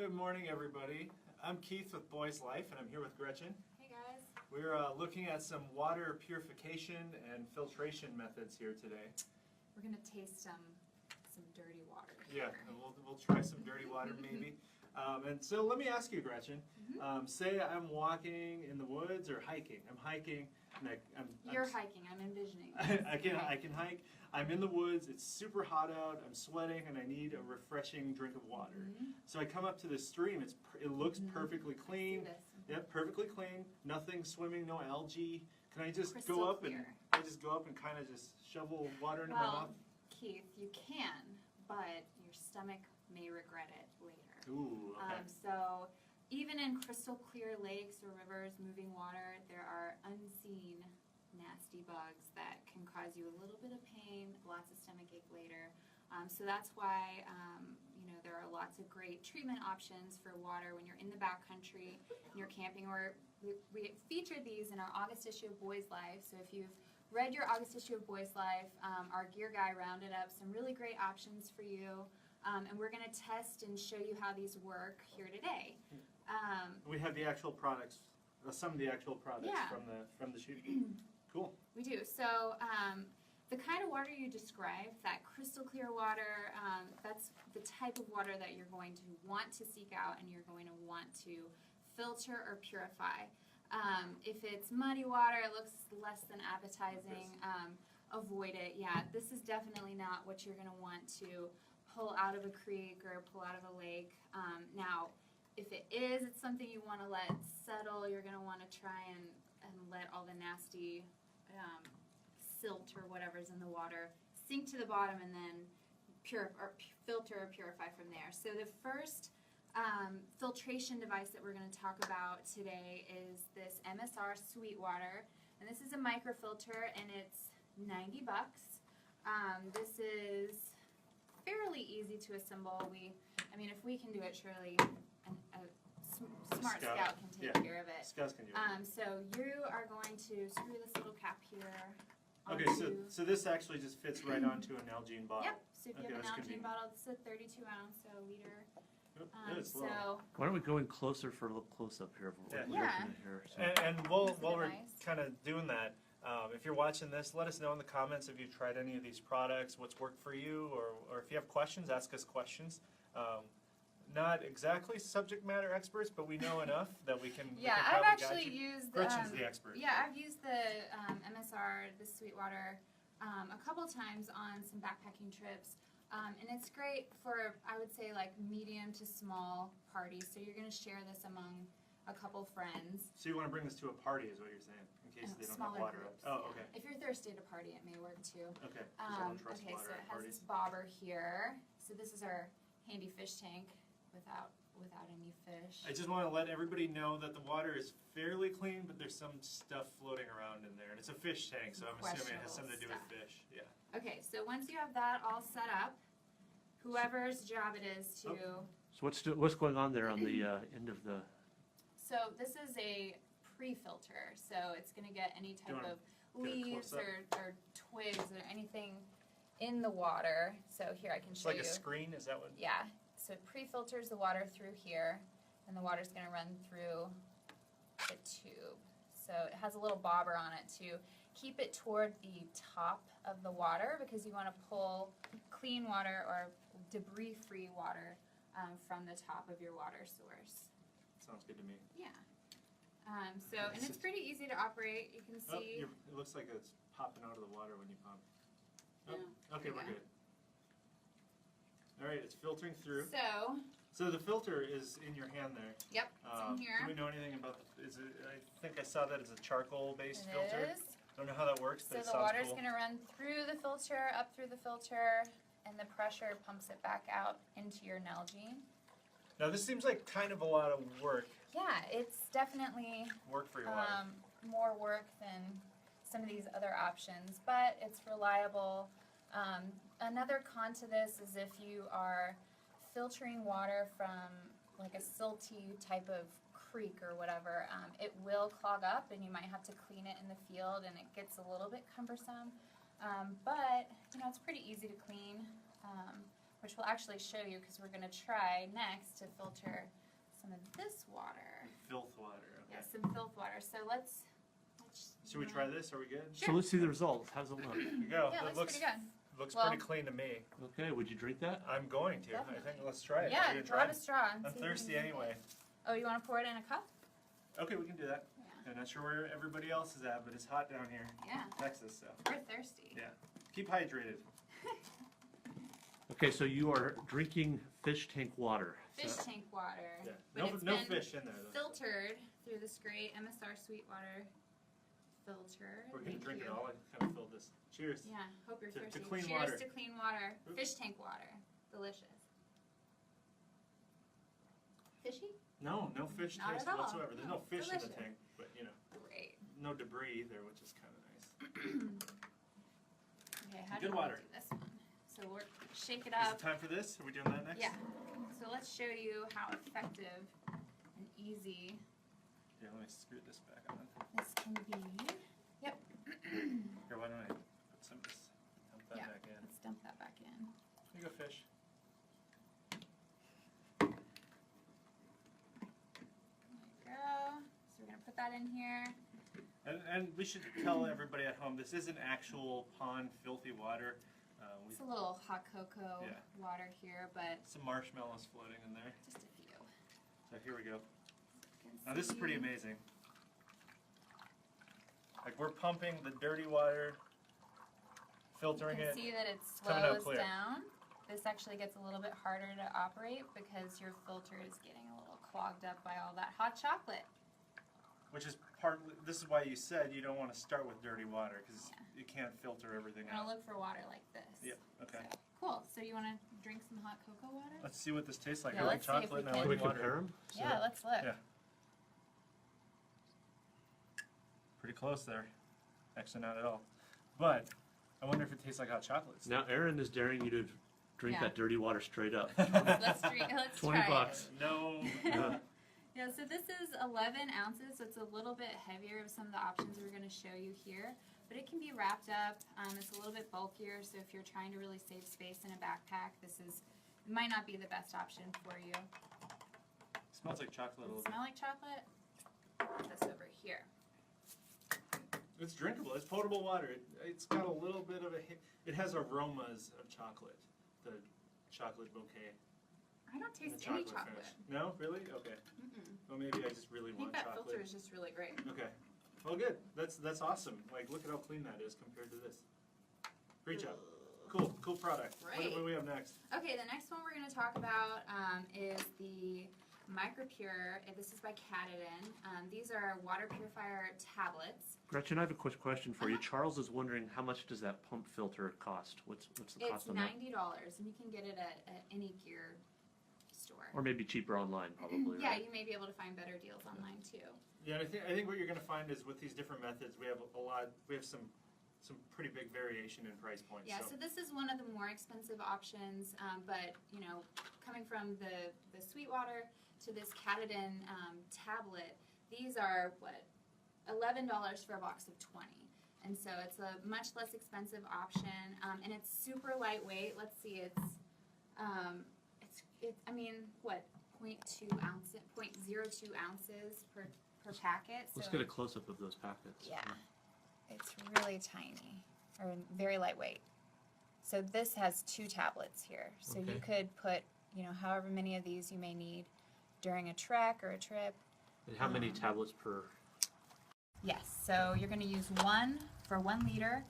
Good morning, everybody. I'm Keith with Boys Life, and I'm here with Gretchen. Hey guys. We're looking at some water purification and filtration methods here today. We're gonna taste some dirty water. Yeah, and we'll try some dirty water maybe. And so let me ask you, Gretchen. Say I'm walking in the woods or hiking. I'm hiking. And You're hiking. I'm envisioning. I can hike. I'm in the woods. It's super hot out. I'm sweating, and I need a refreshing drink of water. So I come up to the stream. It looks perfectly clean. Yep, perfectly clean. Nothing swimming. No algae. Can I just Crystal go up clear. and kind of just shovel water into my mouth? Keith, you can, but your stomach may regret it later. Ooh. Okay. So even in crystal clear lakes or rivers, moving water, there are unseen nasty bugs that can cause you a little bit of pain, lots of stomach ache later. So that's why there are lots of great treatment options for water when you're in the backcountry and you're camping. We featured these in our August issue of Boys Life. So if you've read your August issue of Boys Life, our gear guy rounded up some really great options for you. And we're going to test and show you how these work here today. We have the actual products, some of the actual products from the shoot. Cool. We do. So the kind of water you described, that crystal clear water, that's the type of water that you're going to want to seek out and you're going to want to filter or purify. If it's muddy water, it looks less than appetizing, avoid it. Yeah, this is definitely not what you're going to want to pull out of a creek or pull out of a lake. Now, if it is, it's something you want to let settle. You're going to want to try and let all the nasty silt or whatever's in the water sink to the bottom and then filter or purify from there. So the first filtration device that we're going to talk about today is this Msr Sweetwater, and this is a microfilter, and it's $90. This is fairly easy to assemble. If we can do it, surely a smart scout can take care of it. Scouts can do it. So you are going to screw this little cap here. Okay, so this actually just fits right onto an Nalgene bottle. Yep. So if you have a Nalgene bottle, it's a 32 ounce, so a liter. Why don't we go in closer for a little close up here? And while we're kind of doing that, if you're watching this, let us know in the comments if you've tried any of these products, what's worked for you, or if you have questions, ask us questions. Not exactly subject matter experts, but we know enough that we can. I've actually used. Gretchen's the expert. Yeah, I've used the Msr, the Sweetwater, a couple times on some backpacking trips, and it's great for, I would say, like medium to small parties. So you're going to share this among a couple friends. So you want to bring this to a party, is what you're saying, in case they don't have water. Groups, oh, okay. If you're thirsty at a party, it may work too. Okay. Okay, so it has this bobber here. So this is our handy fish tank without any fish. I just want to let everybody know that the water is fairly clean, but there's some stuff floating around in there, and it's a fish tank, so I'm assuming it has something to do with fish. Yeah. Okay, so once you have that all set up, whoever's job it is to. So what's going on there on the end of the? So this is a pre-filter, so it's going to get any type of leaves or twigs or anything in the water. So here I can show you. It's like a screen, is that what? Yeah. So it pre-filters the water through here, and the water's going to run through the tube. So it has a little bobber on it to keep it toward the top of the water, because you want to pull clean water or debris-free water from the top of your water source. Sounds good to me. Yeah. And it's pretty easy to operate. You can see. It looks like it's popping out of the water when you pump. Okay, we're good. All right, it's filtering through. So the filter is in your hand there. Yep, it's in here. Do we know anything about I think I saw that it's a charcoal-based filter. It is. Don't know how that works, but it sounds So the water's cool. going to run through the filter, up through the filter, and the pressure pumps it back out into your Nalgene. Now this seems like kind of a lot of work. Yeah, it's definitely work for your water. More work than some of these other options, but it's reliable. Another con to this is if you are filtering water from like a silty type of creek or whatever, it will clog up and you might have to clean it in the field, and it gets a little bit cumbersome. But it's pretty easy to clean. which we'll actually show you because we're going to try next to filter some of this water. Filth water. Okay. Yeah, some filth water. So let's Should we try this? Are we good? So let's see the results. How's it look? Here we go. Yeah, It looks pretty good. Looks Well- pretty clean to me. Okay, would you drink that? I'm going to. I Definitely. think let's try it. Yeah, Are you gonna grab try? a straw. And I'm see if you thirsty can drink anyway. it. Oh, you want to pour it in a cup? Okay, we can do that. Yeah. I'm not sure where everybody else is at, but it's hot down here, Yeah, Texas. So we're thirsty. yeah, keep hydrated. Okay, so you are drinking fish tank water. Fish So- tank water. Yeah, But it's no been fish in there. Though. filtered through this great Msr Sweetwater filter. We're gonna Thank drink you. it all. I kind of filled this. Cheers. Yeah, hope you're To thirsty. clean Cheers water. to clean water. Oops. Fish tank water. Delicious. Fishy? No fish Not taste at all. whatsoever. There's no fish in Delicious. the tank, but Great. no debris either, which is kind of nice. Okay, how Good do water. we do this one? So we're shake it Is up. it time for this? Are we doing that next? Yeah. So let's show you how effective and easy Yeah, let me screw this back on. this can be. Yep. Here, why don't I put some of this, dump that Yeah. back in. Let's dump that back in. Here you go, fish. There you go. So we're gonna put that in here. And we should tell everybody at home, this isn't actual pond filthy water. It's a little hot cocoa Yeah. water here, but Some marshmallows floating in there. just a few. So here we go. You can Now this is pretty see- amazing. Like we're pumping the dirty water, filtering You can it. see that it coming out slows clear. down. This actually gets a little bit harder to operate because your filter is getting a little clogged up by all that hot chocolate. Which is partly, this is why you said you don't want to start with dirty water because Yeah. you can't filter everything We're gonna out. look for water like this. Yep, okay. So, cool. So you want to drink some hot cocoa water? Let's see what this tastes like. Yeah, I like let's see if chocolate we and I can- like Can we water. compare them? Yeah, let's look. Yeah. Pretty close there. Actually, not at all. But I wonder if it tastes like hot chocolate. Now Aaron is daring you to drink Yeah. that dirty water straight up. Let's drink. Let's 20 try bucks. No. Yeah. Yeah, so this is 11 ounces, so it's a little bit heavier of some of the options we're going to show you here. But it can be wrapped up. It's a little bit bulkier, so if you're trying to really save space in a backpack, it might not be the best option for you. Smells like chocolate a Does little it bit. smell like chocolate? Put this over here. It's drinkable. It's potable water. It's got a little bit of a hit. It has aromas of chocolate. The chocolate bouquet. I don't and taste the any chocolate chocolate. finish. No? Really? Okay. Well, maybe I just really I think want that chocolate. filter is just really great. Okay. Well, good. That's awesome. Like, look at how clean that is compared to this. Great job. Cool product. What Great. do we have next? Okay, the next one we're going to talk about is the MicroPure. This is by Katadyn. These are water purifier tablets. Gretchen, I have a quick question for you. Uh-huh. Charles is wondering how much does that pump filter cost? What's the It's cost on that? $90, and you can get it at any gear store. Or maybe cheaper online, probably. Yeah, right? you may be able to find better deals online too. Yeah, and I think what you're going to find is with these different methods, we have some pretty big variation in price points. Yeah, so this is one of the more expensive options, but you know, coming from the Sweetwater to this Katadyn tablet, these are what, $11 for a box of 20. And so it's a much less expensive option, and it's super lightweight. Let's see, I mean, what, 0.02 ounces per packet. Let's so get a close-up of those packets. yeah, it's really tiny, or very lightweight. So this has 2 tablets here. So you could put, you know, however many of these you may need during a trek or a trip. And how many tablets per? Yes, so you're going to use 1 for 1 liter.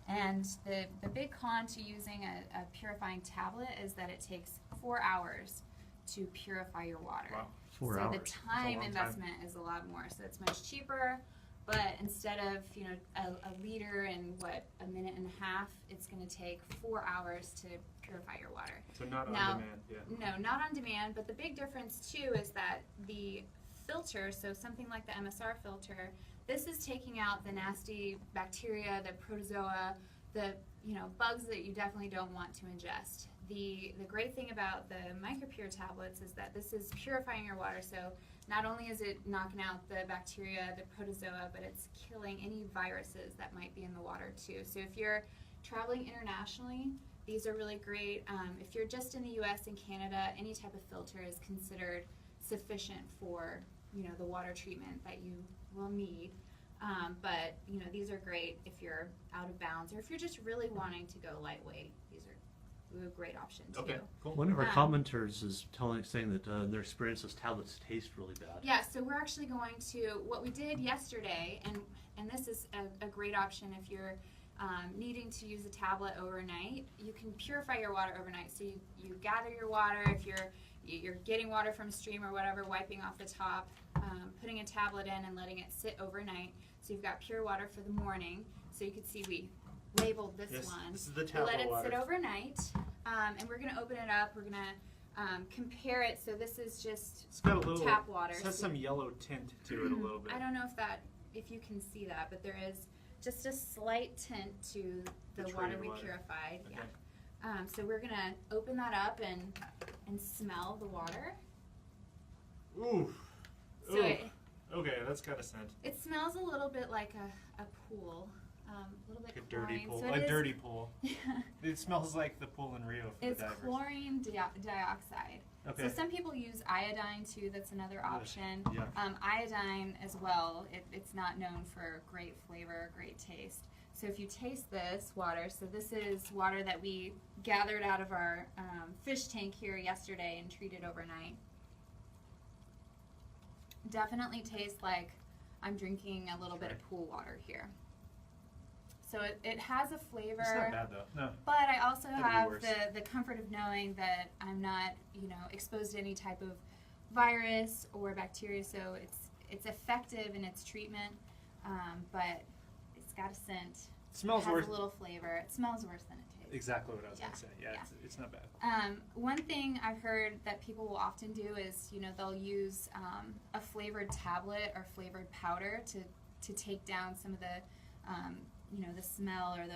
And the big con to using a purifying tablet is that it takes 4 hours to purify your water. Wow. 4 so hours. the That's a time long investment is a lot more. So it's much cheaper, but instead of, you know, a liter in what, a minute and a half, it's going to take 4 hours to purify your water. So not Now- on demand. Yeah. No, not on demand, but the big difference too is that the filter, so something like the MSR filter, this is taking out the nasty bacteria, the protozoa, the, you know, bugs that you definitely don't want to ingest. The great thing about the MicroPure tablets is that this is purifying your water, so not only is it knocking out the bacteria, the protozoa, but it's killing any viruses that might be in the water too. So if you're traveling internationally, These are really great. If you're just in the U.S. and Canada, any type of filter is considered sufficient for, you know, the water treatment that you will need. But, you know, these are great if you're out of bounds or if you're just really wanting to go lightweight. These are a great option too. Okay, cool. One of our commenters is saying that their experience, those tablets taste really bad. Yeah, so we're actually going to, what we did yesterday, and this is a great option if you're needing to use a tablet overnight. You can purify your water overnight. So you gather your water, if you're getting water from a stream or whatever, wiping off the top, putting a tablet in and letting it sit overnight. So you've got pure water for the morning. So you can see we labeled this one. This is the tablet Let it water. sit overnight, and we're going to open it up. We're going to compare it. So this is just It's got a little tap water. It has some yellow tint to it a little bit. I don't know if you can see that, but there is just a slight tint to the water we purified. Okay. Yeah. So we're gonna open that up and smell the water. Ooh. So Okay, that's got a scent. it smells a little bit like a pool, a little bit Like a dirty chlorine. pool. So A it is- dirty pool. Yeah. It smells like the pool in Rio for It's the divers. chlorine dioxide. Okay. So some people use iodine too. That's another option. Yeah. Iodine as well. It's not known for great flavor, great taste. So if you taste this water, so this is water that we gathered out of our fish tank here yesterday and treated overnight. Definitely tastes like I'm drinking a little bit of pool water here. So it has a flavor. It's not bad though. No. But I also Could be have worse. the comfort of knowing that I'm not, you know, exposed to any type of virus or bacteria, so it's effective in its treatment, but it's got a scent. It smells It has worse. a little flavor. It smells worse than it tastes. Exactly what I was Yeah, going to say. Yeah, yeah. It's not bad. One thing I've heard that people will often do is, you know, they'll use a flavored tablet or flavored powder to take down some of the, you know, the smell or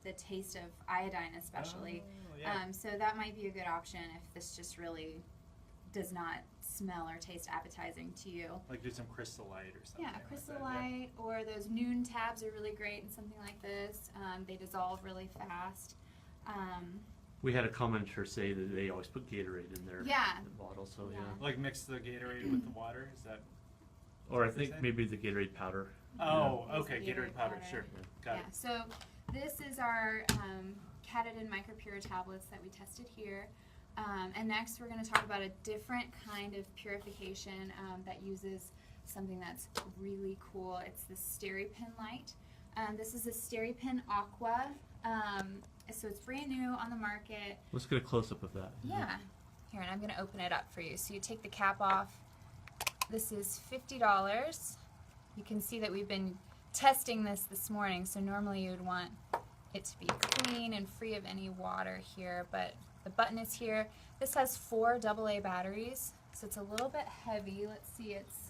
the taste of iodine especially. Oh, yeah. So that might be a good option if this just really does not smell or taste appetizing to you. Like do some Crystal Light or something. Yeah, like Crystal that, yeah. Light or those Noon tabs are really great in something like this. They dissolve really fast. We had a commenter say that they always put Gatorade in their Yeah. bottle, so yeah. Yeah. Like mix the Gatorade with the water. Is that? Or I What think is that? maybe the Gatorade powder. Oh, Use okay. the Gatorade powder. Sure. Got Yeah, it. so this is our Catadin Micropure tablets that we tested here. And next we're going to talk about a different kind of purification that uses something that's really cool. It's the SteriPen Light. This is a SteriPen Aqua. So it's brand new on the market. Let's get a close-up of that. Yeah. Here, and I'm going to open it up for you. So you take the cap off. This is $50. You can see that we've been testing this morning, so normally you would want it to be clean and free of any water here, but the button is here. This has 4 AA batteries, so it's a little bit heavy. Let's see, it's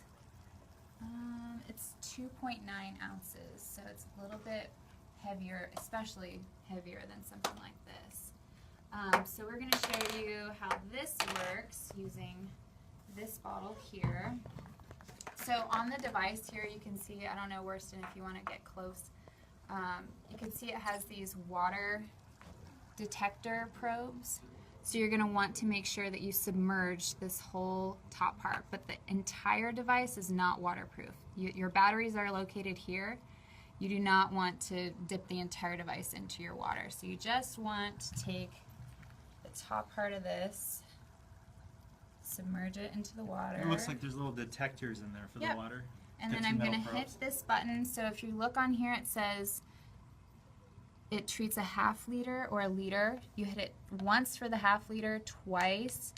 2.9 ounces, so it's a little bit heavier, especially heavier than something like this. So we're going to show you how this works using this bottle here. So on the device here, you can see, I don't know, Worston, if you want to get close, you can see it has these water detector probes. So you're going to want to make sure that you submerge this whole top part, but the entire device is not waterproof. Your batteries are located here. You do not want to dip the entire device into your water. So you just want to take the top part of this, submerge it into the water. It looks like there's little detectors in there for Yep. the water. And Got then two I'm going metal to hit probes. this button. So if you look on here, it says it treats a half liter or a liter. You hit it once for the half liter, twice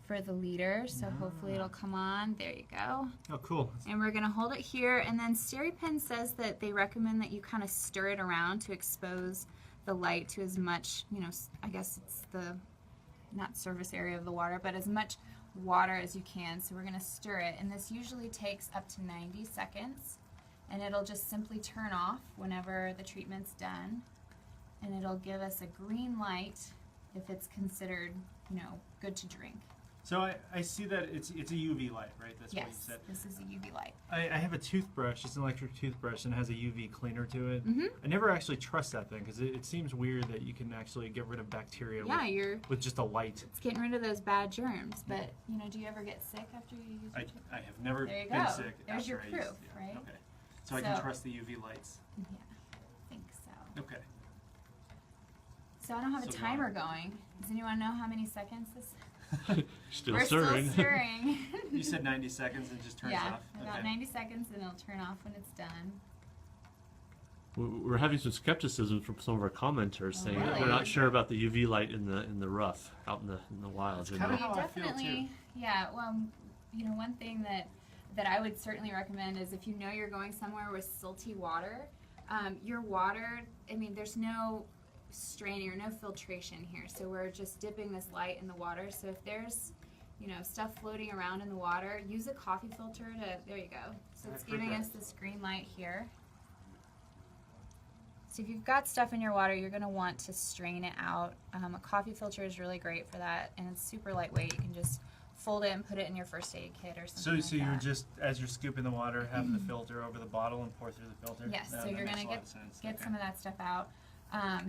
for the liter. So hopefully it'll come on. There you go. Oh, cool. And we're going to hold it here. And then SteriPen says that they recommend that you kind of stir it around to expose the light to as much, you know, I guess it's the, not surface area of the water, but as much water as you can. So we're going to stir it. And this usually takes up to 90 seconds. And it'll just simply turn off whenever the treatment's done. And it'll give us a green light if it's considered, you know, good to drink. So I see that it's a UV light, right? That's what you Yes, said. this is a UV light. I have a toothbrush, it's an electric toothbrush, and it has a UV cleaner to it. Mm-hmm. I never actually trust that thing because it seems weird that you can actually get rid of bacteria Yeah, with just a light. it's getting rid of those bad germs. But do you ever get sick after you use your I have never There you been go. sick. There's after your I proof, used, right? Okay. So I can So- trust the UV lights. Yeah, I think so. Okay. So I don't have a So timer now- going. Does anyone know how many seconds this? Still We're stirring. still stirring. You said 90 seconds and it just turns yeah, off? about Okay. 90 seconds, and it'll turn off when it's done. We're having some skepticism from some of our commenters saying that they're Really? not sure about the UV light in the rough out in the wild. That's you kinda know? how I feel, Definitely, yeah. Well, one thing that I would certainly recommend is if you know you're going somewhere with silty water, your water. I mean, there's no straining or no filtration here, so we're just dipping this light in the water. So if there's stuff floating around in the water, use a coffee filter to. There you go. So it's giving us this green light here. So if you've got stuff in your water, you're going to want to strain it out. A coffee filter is really great for that, and it's super lightweight. You can just fold it and put it in your first aid kit or So, something so like you're that. just, as you're scooping the water, have the filter over the bottle and pour through the filter? Yes, No, so that you're makes going a to lot of sense. get Okay. some of that stuff out.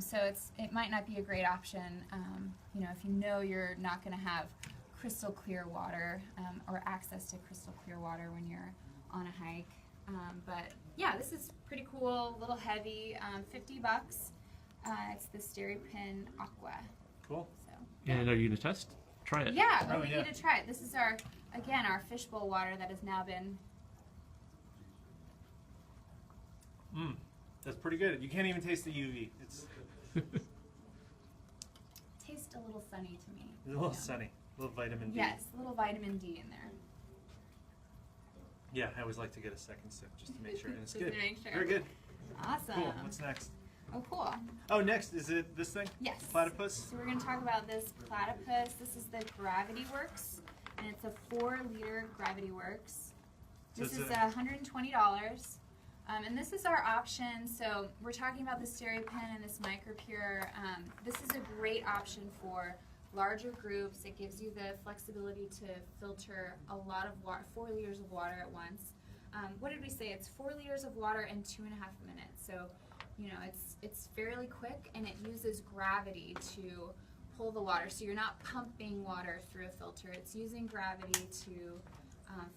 So it might not be a great option, if you know you're not going to have crystal clear water or access to crystal clear water when you're on a hike. But yeah, this is pretty cool, a little heavy, $50. It's the SteriPen Aqua. Cool. So And are you gonna test? Try it. yeah, Oh, we yeah. need to try it. This is our fishbowl water that has now been. That's pretty good. You can't even taste the UV. It's Tastes a little sunny to me. a little sunny. A little vitamin D. Yes, a little vitamin D in there. Yeah, I always like to get a second sip just to make sure. And it's Just good. to make sure. Very good. Awesome. Cool. What's next? Oh, cool. Oh, next, is it this thing? Yes. Platypus? So we're going to talk about this platypus. This is the Gravity Works, and it's a 4-liter Gravity Works. So This it's is $120. And this is our option. So we're talking about the SteriPen and this MicroPure. This is a great option for larger groups. It gives you the flexibility to filter a lot of water, 4 liters of water at once. What did we say? It's 4 liters of water in 2.5 minutes. So, it's fairly quick, and it uses gravity to pull the water. So you're not pumping water through a filter. It's using gravity to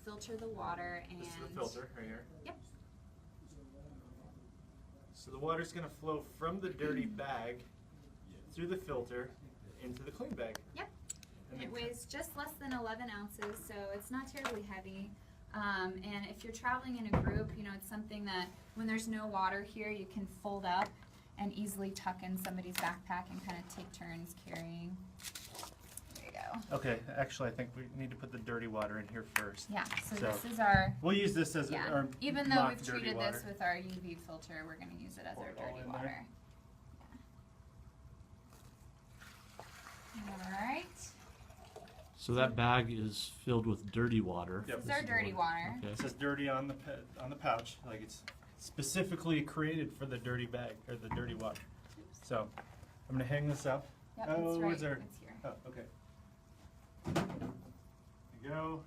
filter the water. And This is the filter right here. Yep. So the water's going to flow from the dirty bag through the filter into the clean bag. Yep. And It then- weighs just less than 11 ounces, so it's not terribly heavy. And if you're traveling in a group, it's something that when there's no water here, you can fold up and easily tuck in somebody's backpack and kind of take turns carrying. There you go. Okay, actually, I think we need to put the dirty water in here first. Yeah, so So- this is our, We'll use this as yeah, our even though mock we've dirty treated water. this with our UV filter, we're going to use it as Pour our it all dirty in there. water. Yeah. All right. So that bag is filled with dirty water. Yep. This is our dirty water. Okay. It says dirty on the pouch, like it's specifically created for the dirty bag or the dirty water. So I'm gonna hang this up. Yep, Oh, that's right. where's our- It's here. Oh, okay. There you go.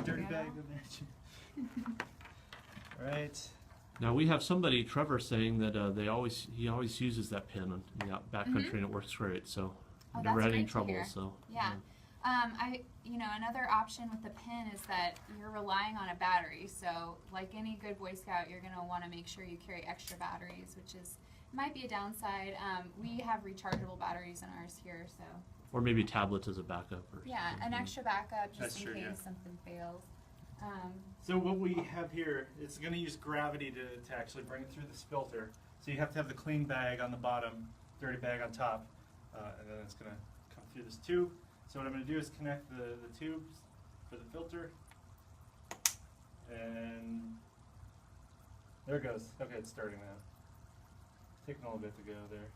Dirty Go. bag in there. Right. Now we have somebody, Trevor, saying that he always uses that pin in the backcountry and it works great. So Oh, never that's had any great to trouble. hear. So Yeah. Another option with the pin is that you're relying on a battery. So, like any good Boy Scout, you're going to want to make sure you carry extra batteries, which might be a downside. We have rechargeable batteries in ours here, so or maybe tablets as a backup. Or yeah, an something. extra backup just That's in true, case yeah. something fails. So what we have here, it's going to use gravity to actually bring it through this filter. So you have to have the clean bag on the bottom, dirty bag on top, and then it's going to come through this tube. So what I'm going to do is connect the tubes for the filter, and there it goes. Okay, it's starting now. It's taking a little bit to go there.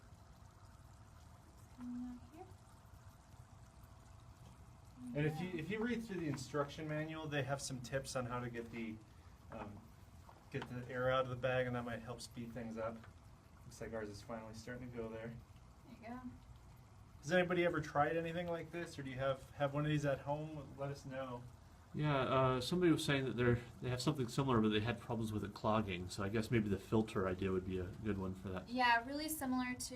And if you read through the instruction manual, they have some tips on how to get the air out of the bag, and that might help speed things up. Looks like ours is finally starting to go there. There you go. Has anybody ever tried anything like this, or do you have one of these at home? Let us know. Yeah, somebody was saying that they have something similar, but they had problems with it clogging. So I guess maybe the filter idea would be a good one for that. Yeah, really similar to,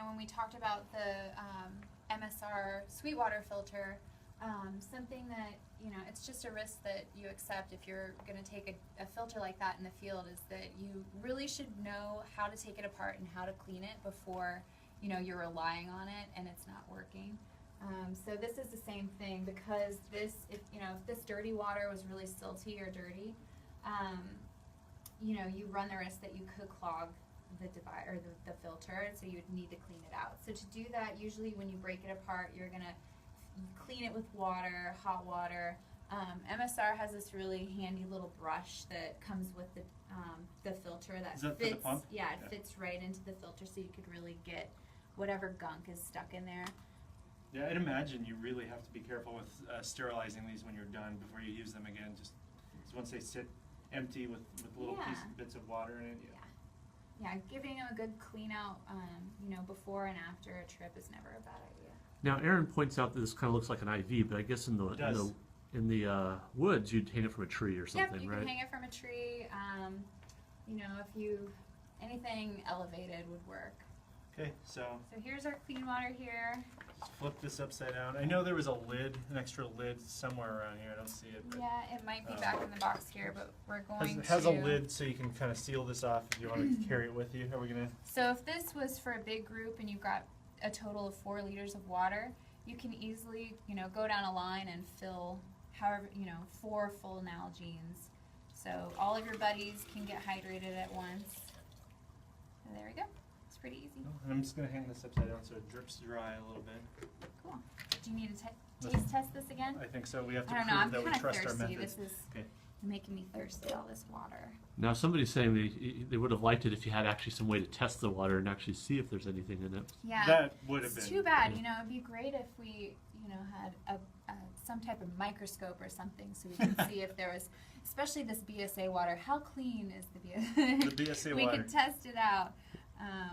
when we talked about the Msr Sweetwater filter, something that, it's just a risk that you accept if you're going to take a filter like that in the field, is that you really should know how to take it apart and how to clean it before, you're relying on it and it's not working. So this is the same thing, because if this dirty water was really silty or dirty, you run the risk that you could clog the device or the filter, so you would need to clean it out. So to do that, usually when you break it apart, you're gonna clean it with water, hot water. MSR has this really handy little brush that comes with the filter that Is that fits. for the pump? Yeah, it fits right into the filter, so you could really get whatever gunk is stuck in there. Yeah, I'd imagine you really have to be careful with sterilizing these when you're done before you use them again. Just once they sit empty with little bits of water in it. Yeah, giving them a good clean out, before and after a trip is never a bad idea. Now, Aaron points out that this kind of looks like an IV, but I guess in the woods you'd hang it from a tree or something, Yep, you right? can hang it from a tree. If anything elevated would work. Okay, so here's our clean water here. let's flip this upside down. I know there was a lid, an extra lid somewhere around here. I don't see it. But Yeah, it might be back in the box here, but we're going it has a lid, so you can kind of seal this off if you want to carry it with you. Are we gonna? So if this was for a big group and you've got a total of 4 liters of water, you can easily, go down a line and fill 4 full Nalgene's. So all of your buddies can get hydrated at once. And there we go. It's pretty easy. And I'm just gonna hang this upside down so it drips dry a little bit. Cool. Do you need to taste test this again? I think so. We have to I don't prove know. I'm that we kind of trust our thirsty. methods. This is Okay. making me thirsty, all this water. Now, somebody's saying they would have liked it if you had actually some way to test the water and actually see if there's anything in it. Yeah. That would have It's been. too bad. It'd be great if we, had some type of microscope or something so we can see if there was, especially this BSA water. How clean is the BSA? The BSA we water. can test it out.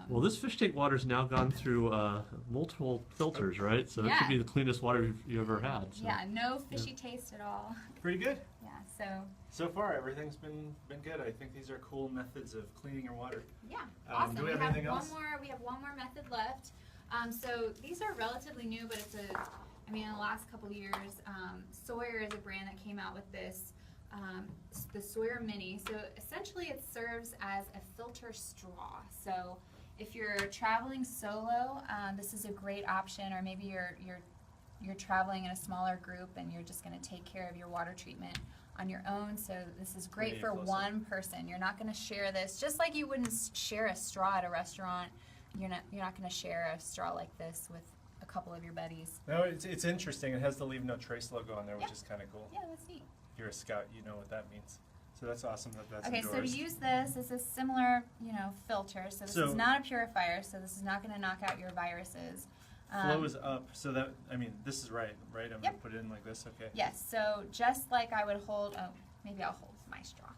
Well, this fish tank water's now gone through multiple filters, right? So it Yeah. could be the cleanest water you've ever had. So. Yeah, no fishy taste at all. Pretty good. Yeah, so So far, everything's been good. I think these are cool methods of cleaning your water. yeah, awesome. Do we have anything else? We have one more method left. So these are relatively new, but in the last couple of years, Sawyer is a brand that came out with this, the Sawyer Mini. So essentially it serves as a filter straw. So if you're traveling solo, this is a great option, or maybe you're traveling in a smaller group and you're just going to take care of your water treatment on your own. So this is great for one person. You're not going to share this, just like you wouldn't share a straw at a restaurant. You're not going to share a straw like this with a couple of your buddies. No, it's interesting. It has the Leave No Trace logo on there, which is kind of cool. Yeah, that's neat. If you're a scout, you know what that means. So that's awesome that that's Okay, so to endorsed. use this is a similar, filter. So this is not a purifier. So this is not going to knock out your viruses. Flow is up, so that, this is right? I'm going to put it in like this, okay. Yes, so just like I would hold, maybe I'll hold my straw.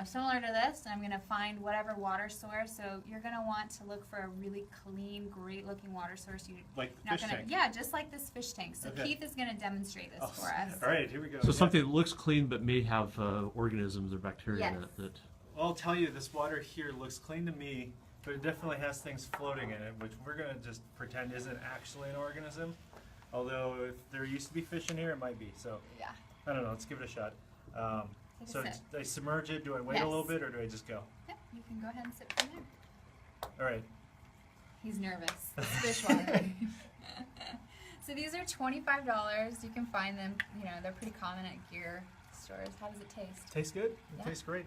Similar to this, I'm going to find whatever water source. So you're going to want to look for a really clean, great looking water source. Like the fish tank? Yeah, just like this fish tank. So Okay. Keith is going to demonstrate this for us. All right, here we go. So something that looks clean but may have organisms or bacteria in Yes. it. That Well, I'll tell you, this water here looks clean to me, but it definitely has things floating in it, which we're going to just pretend isn't actually an organism. Although if there used to be fish in here, it might be. So Yeah. I don't know. Let's give it a shot. Take a So sip. do I submerge it? Do I wait a little bit, or do I just go? Yep, you can go ahead and sip from there. All right. He's nervous. It's fish water. So these are $25. You can find them, they're pretty common at gear stores. How does it taste? Tastes good. It Yeah. tastes great.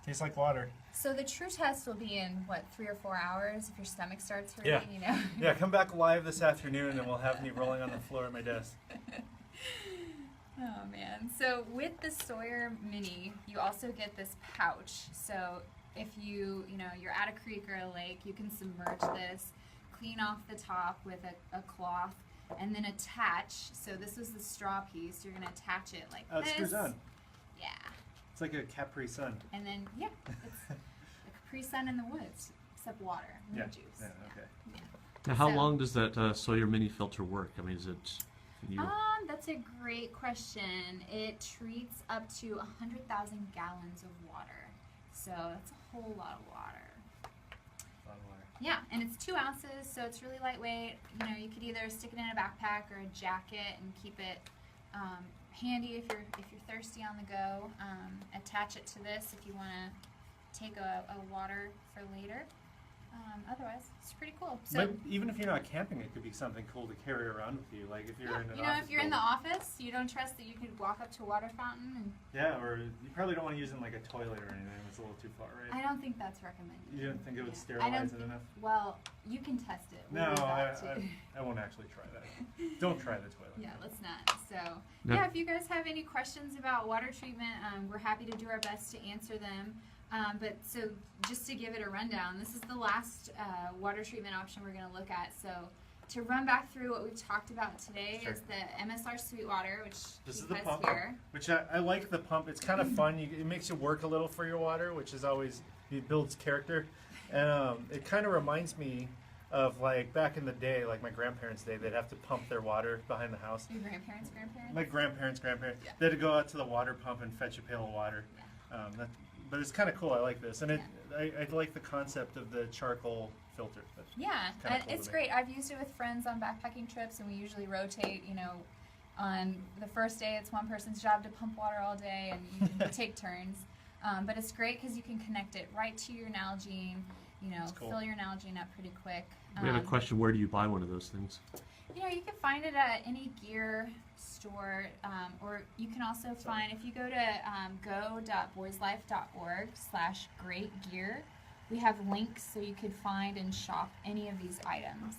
Tastes like water. So the true test will be in, 3 or 4 hours if your stomach starts hurting, Yeah. Yeah, come back live this afternoon and we'll have me rolling on the floor at my desk. Oh man. So with the Sawyer Mini, you also get this pouch. So if you're at a creek or a lake, you can submerge this, clean off the top with a cloth, and then attach. So this is the straw piece. You're going to attach it like Oh, it this. screws on. Yeah. It's like a Capri Sun. And then, it's a Capri Sun in the woods, except water, no juice. Yeah, okay. Yeah. Now, how So- long does that Sawyer Mini filter work? I mean, is it? Can you, That's a great question. It treats up to 100,000 gallons of water. So that's a whole lot of water. A lot of water. Yeah, and it's 2 ounces, so it's really lightweight. You know, you could either stick it in a backpack or a jacket and keep it handy if you're thirsty on the go. Attach it to this if you want to take a water for later. Otherwise, it's pretty cool. So, But even if you're not camping, it could be something cool to carry around with you. Like if you're in an you know, office if you're in the building. office, you don't trust that you could walk up to a water fountain, and Yeah, or you probably don't want to use it in like a toilet or anything. It's a little too far, right? I don't think that's recommended. You don't think it would Yeah. sterilize it enough? Well, you can test it. We'll No, leave that to- I won't actually try that. Don't try the toilet. Yeah, let's not. So, No. yeah, if you guys have any questions about water treatment, we're happy to do our best to answer them. But so, just to give it a rundown, this is the last water treatment option we're going to look at. So, to run back through what we've talked about today Sure. is the Msr Sweetwater, which This he is the has pump, here. which I like the pump. It's kind of fun. It makes you work a little for your water, which is always, it builds character. And it kind of reminds me of like back in the day, like my grandparents' day, they'd have to pump their water behind the house. Your grandparents. My grandparents, Yeah. they had to go out to the water pump and fetch a pail of water. But it's kind of cool. I like this, and I like the concept of the charcoal filter. Yeah, kinda and cool to it's me. great. I've used it with friends on backpacking trips, and we usually rotate. You know, on the first day, it's one person's job to pump water all day, and you can take turns. But it's great because you can connect it right to your Nalgene. You know, That's cool. fill your Nalgene up pretty quick. we have a question. Where do you buy one of those things? You know, you can find it at any gear store, or you can also find, if you go to go.boyslife.org/greatgear, we have links so you could find and shop any of these items.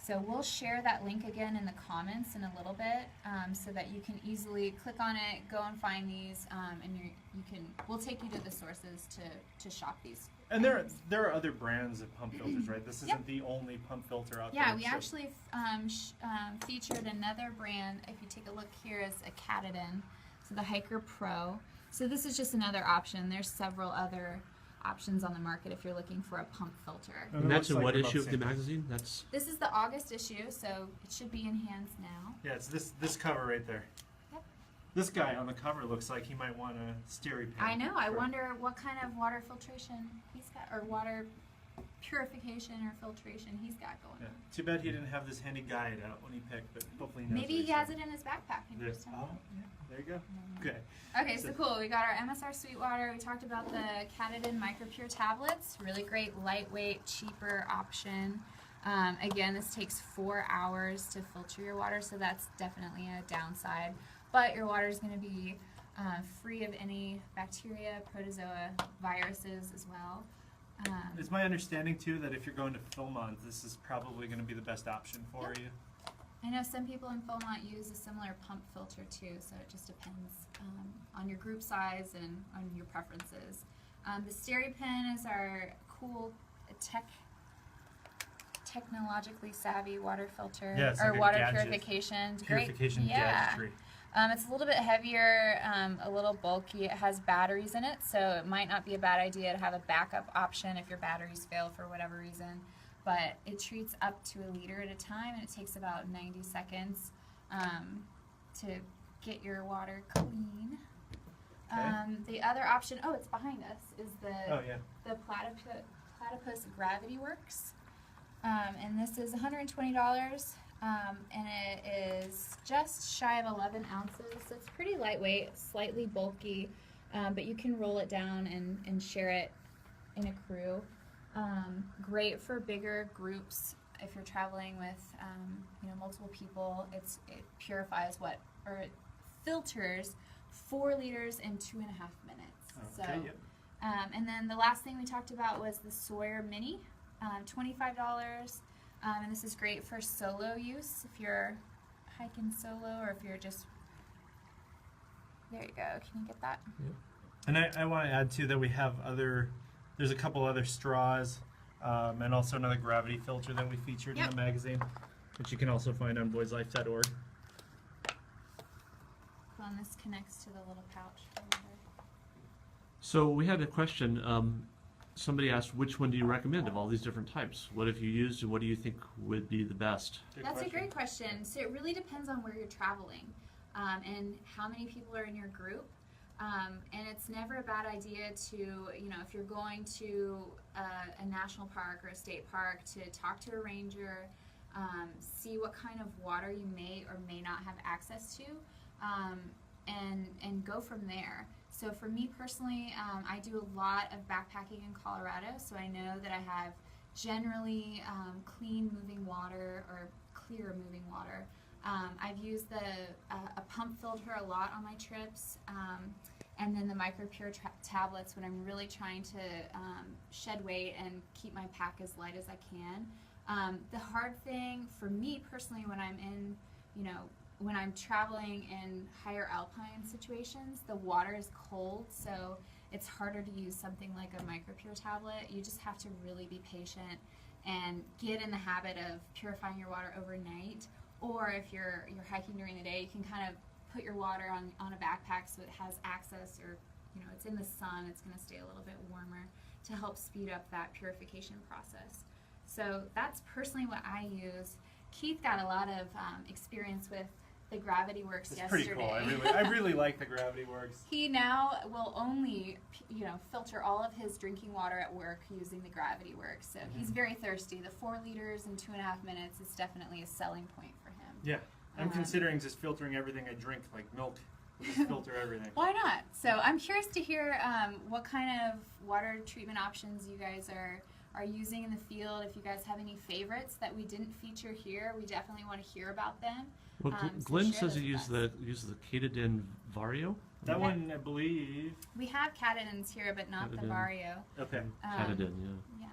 So we'll share that link again in the comments in a little bit, so that you can easily click on it, go and find these, and we'll take you to the sources to shop these. And there are other brands of pump filters, right? This isn't Yep. the only pump filter out there. Yeah, we so- actually featured another brand. If you take a look here, is a Katadyn, so the Hiker Pro. So this is just another option. There's several other options on the market if you're looking for a pump filter. And And it that's looks in like what they're about issue of the same price. magazine? That's This is the August issue, so it should be in hands now. Yeah, it's this cover right there. Yep. This guy on the cover looks like he might want a stereo pan. I know. I for- wonder what kind of water filtration he's got, or water purification or filtration he's got going Yeah. on. Too bad he didn't have this handy guide out when he picked, but hopefully he knows. Maybe what he has doing. it in his backpack. And Yes. just don't Oh, know. yeah. There you go. Okay. Okay, so cool. We got our Msr Sweetwater. We talked about the Katadyn MicroPure tablets. Really great, lightweight, cheaper option. Again, this takes 4 hours to filter your water, so that's definitely a downside. But your water is going to be free of any bacteria, protozoa, viruses as well. It's my understanding too that if you're going to Philmont, this is probably going to be the best option for Yep. you. I know some people in Philmont use a similar pump filter too, so it just depends on your group size and on your preferences. The SteriPen is our cool technologically savvy water filter, Yeah, it's or like a water gadget. purification. It's great. Purification Yeah. gadgetry. It's a little bit heavier, a little bulky. It has batteries in it, so it might not be a bad idea to have a backup option if your batteries fail for whatever reason. But it treats up to a liter at a time, and it takes about 90 seconds to get your water clean. Okay. The other option, it's behind us, is Oh yeah. the Platypus Gravity Works. And this is $120. And it is just shy of 11 ounces, so it's pretty lightweight, slightly bulky, but you can roll it down and share it in a crew. Great for bigger groups if you're traveling with multiple people. It purifies it filters 4 liters in 2.5 minutes. Okay. So, Yep. and then the last thing we talked about was the Sawyer Mini, $25. And this is great for solo use if you're hiking solo, or if you're just, there you go, can you get that? And I want to add too that we have there's a couple other straws, and also another gravity filter that we featured in Yep. the magazine, which you can also find on boyslife.org. Well, and this connects to the little pouch for water. so. We had a question. somebody asked, which one do you recommend of all these different types? What have you used, and what do you think would be the best? That's a great question. So it really depends on where you're traveling and how many people are in your group. And it's never a bad idea to, if you're going to a national park or a state park, to talk to a ranger, see what kind of water you may or may not have access to, and go from there. So for me personally, I do a lot of backpacking in Colorado, so I know that I have generally clean moving water or clear moving water. I've used a pump filter a lot on my trips, and then the MicroPure tablets when I'm really trying to shed weight and keep my pack as light as I can. The hard thing for me personally when I'm in, when I'm traveling in higher alpine situations, the water is cold, so it's harder to use something like a MicroPure tablet. You just have to really be patient and get in the habit of purifying your water overnight. Or if you're hiking during the day, you can kind of put your water on a backpack so it has access, or it's in the sun, it's going to stay a little bit warmer to help speed up that purification process. So that's personally what I use. Keith got a lot of experience with the Gravity Works yesterday. It's pretty cool. I really like the Gravity Works. He now will only, filter all of his drinking water at work using the Gravity Works. So he's very thirsty. The 4 liters in 2.5 minutes is definitely a selling point for him. Yeah, I'm considering just filtering everything I drink, like milk. Just filter everything. Why not? So I'm curious to hear what kind of water treatment options you guys are using in the field. If you guys have any favorites that we didn't feature here, we definitely want to hear about them. Well, Glenn says he uses the Katadyn Vario. That one, I believe. We have Katadyn's here, but not the Vario. Okay. Katadyn, yeah.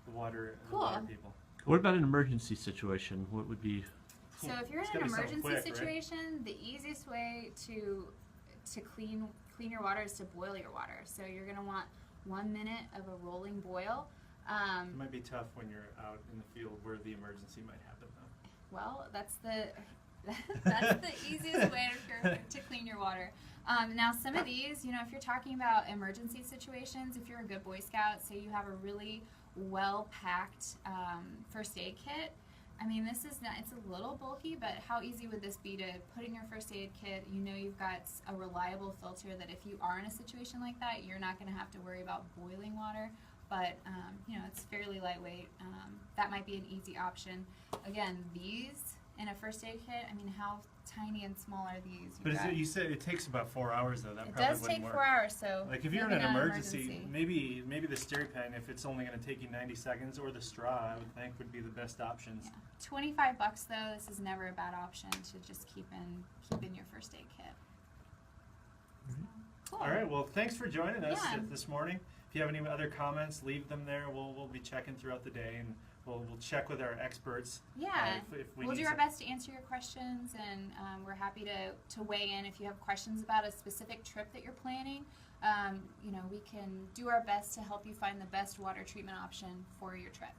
The water, cool. The water people. What about an emergency situation? What would be? So if you're in an emergency situation, the easiest way to clean your water is to boil your water. So you're going to want 1 minute of a rolling boil. It might be tough when you're out in the field where the emergency might happen, though. Well, that's the easiest way to clean your water. Now, some of these, if you're talking about emergency situations, if you're a good Boy Scout, say you have a really well-packed first aid kit. I mean, it's a little bulky, but how easy would this be to put in your first aid kit? You've got a reliable filter that if you are in a situation like that, you're not going to have to worry about boiling water. But, it's fairly lightweight. That might be an easy option. Again, these in a first aid kit, I mean, how tiny and small are these? But you said it takes about 4 hours, though. That it probably does wouldn't take work. 4 hours, so like if you're in an emergency, maybe the SteriPen, if it's only going to take you 90 seconds, or the straw, I would think would be the best options. Yeah. $25 though. This is never a bad option to just keep in your first aid kit. Cool. All right. Well, thanks for joining us Yeah. this morning. If you have any other comments, leave them there. We'll be checking throughout the day, and we'll check with our experts. Yeah, if we we'll need do our some- best to answer your questions, and we're happy to weigh in if you have questions about a specific trip that you're planning. We can do our best to help you find the best water treatment option for your trip.